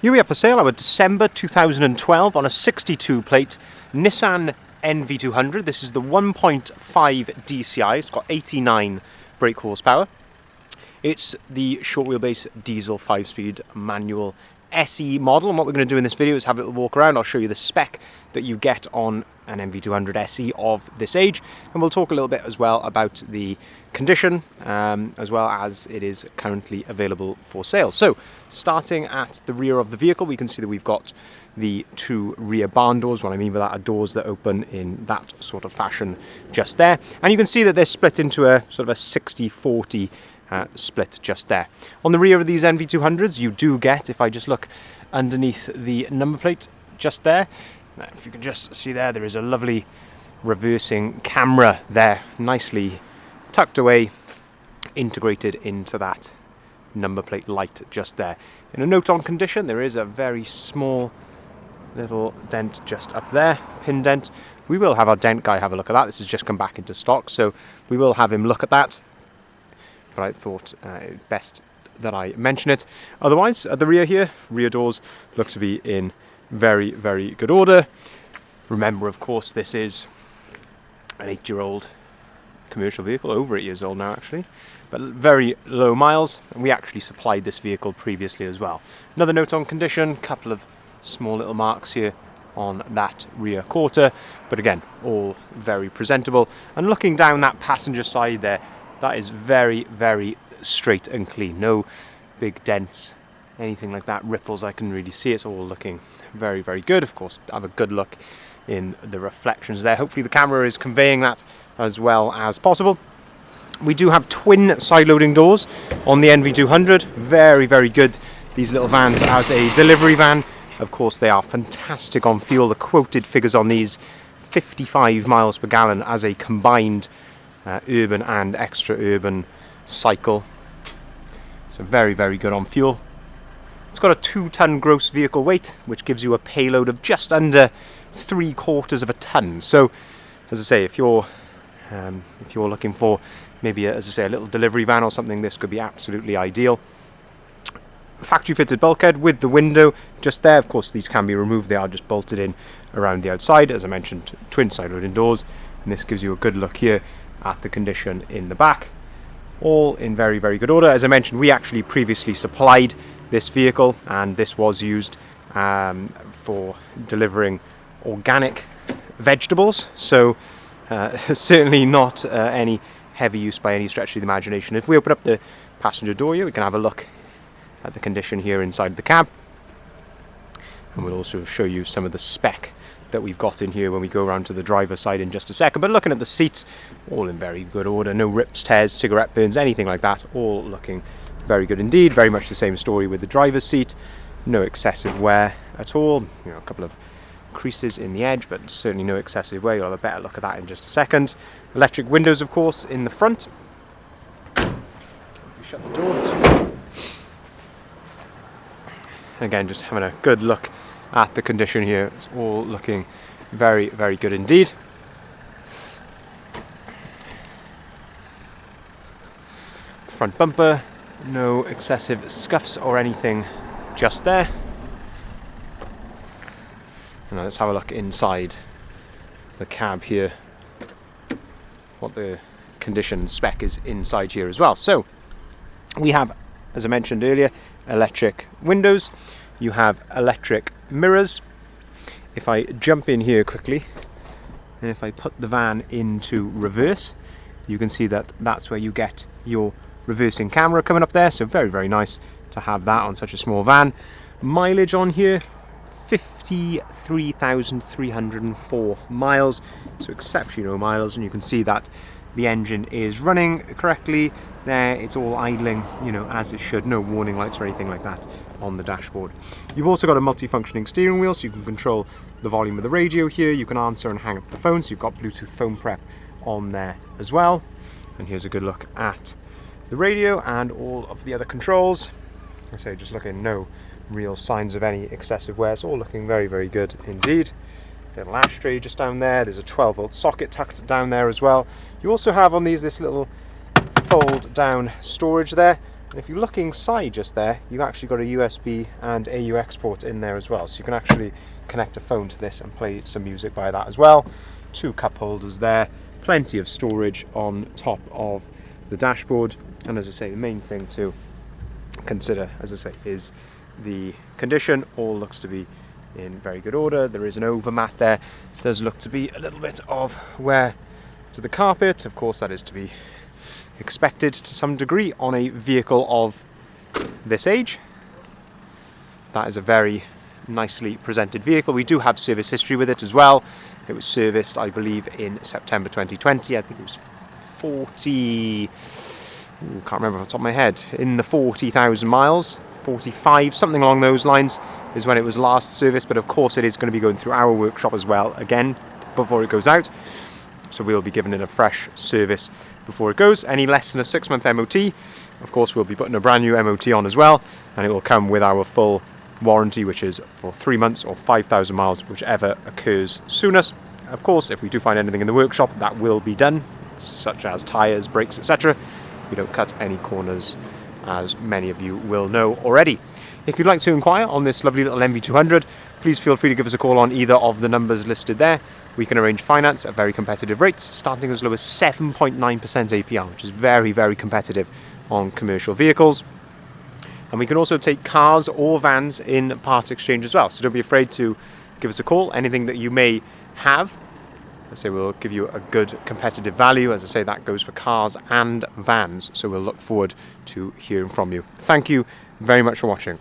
Here we have for sale our December 2012 on a 62 plate Nissan NV200. This is the 1.5 DCI. It's got 89 brake horsepower. It's the short wheelbase diesel 5-speed manual SE model, and what we're going to do in this video is have a little walk around. I'll show you the spec that you get on an NV200 SE of this age, and we'll talk a little bit as well about the condition, as well as it is currently available for sale. So starting at the rear of the vehicle, we can see that we've got the two rear barn doors. What I mean by that are doors that open in that sort of fashion just there, and you can see that they're split into a sort of a 60-40 split just there. On the rear of these NV200s, you do get, if I just look underneath the number plate just there, if you can just see there is a lovely reversing camera there, nicely tucked away, integrated into that number plate light just there. In a note on condition, there is a very small little dent just up there, pin dent. We will have our dent guy have a look at that. This has just come back into stock, so we will have him look at that. But I thought best that I mention it. Otherwise, at the rear here, rear doors look to be in very, very good order. Remember, of course, this is an 8-year-old commercial vehicle, over 8 years old now actually, but very low miles, and we actually supplied this vehicle previously as well. Another note on condition, couple of small little marks here on that rear quarter, but again, all very presentable. And looking down that passenger side there, that is very, very straight and clean. No big dents, anything like that, ripples I can really see. It's all looking very, very good. Of course, have a good look in the reflections there. Hopefully the camera is conveying that as well as possible. We do have twin side loading doors on the NV200. Very, very good, these little vans as a delivery van. Of course, they are fantastic on fuel. The quoted figures on these, 55 miles per gallon as a combined urban and extra urban cycle. So very, very good on fuel. It's got a 2-ton gross vehicle weight, which gives you a payload of just under 3/4 of a ton. So, as I say, if you're looking for maybe, as I say, a little delivery van or something, this could be absolutely ideal. Factory fitted bulkhead with the window just there. Of course, these can be removed. They are just bolted in around the outside. As I mentioned, twin side loading doors, and this gives you a good look here at the condition in the back. All in very, very good order. As I mentioned, we actually previously supplied this vehicle, and this was used for delivering organic vegetables, so certainly not any heavy use by any stretch of the imagination. If we open up the passenger door here, we can have a look at the condition here inside the cab, and we'll also show you some of the spec that we've got in here when we go around to the driver's side in just a second. But looking at the seats, all in very good order. No rips, tears, cigarette burns, anything like that. All looking very good indeed. Very much the same story with the driver's seat. No excessive wear at all. A couple of creases in the edge, but certainly no excessive wear. You'll have a better look at that in just a second. Electric windows, of course, in the front. Shut the door. Again, just having a good look at the condition here. It's all looking very, very good indeed. Front bumper, no excessive scuffs or anything just there. And now let's have a look inside the cab here, what the condition spec is inside here as well. So we have, as I mentioned earlier, electric windows. You have electric mirrors. If I jump in here quickly, and if I put the van into reverse, you can see that that's where you get your reversing camera coming up there. So very, very nice to have that on such a small van. Mileage on here, 53,304 miles. So exceptionally low miles, and you can see that the engine is running correctly there. It's all idling, as it should. No warning lights or anything like that on the dashboard. You've also got a multifunctioning steering wheel, so you can control the volume of the radio here. You can answer and hang up the phone, so you've got Bluetooth phone prep on there as well. And here's a good look at the radio and all of the other controls. Like I say, just looking, no real signs of any excessive wear. It's all looking very, very good indeed. Little ashtray just down there. There's a 12-volt socket tucked down there as well. You also have on these this little fold down storage there, And if you look inside just there, you've actually got a USB and AUX port in there as well. So you can actually connect a phone to this and play some music by that as well. 2 cup holders there, plenty of storage on top of the dashboard. And as I say, the main thing to consider, as I say, is the condition. All looks to be in very good order. There is an overmat there. Does look to be a little bit of wear to the carpet. Of course, that is to be expected to some degree on a vehicle of this age. That is a very nicely presented vehicle. We do have service history with it as well. It was serviced, I believe, in September 2020. I think it was 40... can't remember off the top of my head. In the 40,000 miles, 45, something along those lines is when it was last serviced. But of course it is going to be going through our workshop as well again before it goes out. So we'll be giving it a fresh service before it goes. Any less than a 6-month MOT, of course we'll be putting a brand new MOT on as well, and it will come with our full warranty, which is for 3 months or 5,000 miles, whichever occurs soonest. Of course, if we do find anything in the workshop, that will be done, such as tyres, brakes, etc. We don't cut any corners, as many of you will know already. If you'd like to inquire on this lovely little NV200, please feel free to give us a call on either of the numbers listed there. We can arrange finance at very competitive rates, starting as low as 7.9% APR, which is very, very competitive on commercial vehicles. And we can also take cars or vans in part exchange as well. So don't be afraid to give us a call. Anything that you may have, I say we'll give you a good competitive value. As I say, that goes for cars and vans. So we'll look forward to hearing from you. Thank you very much for watching.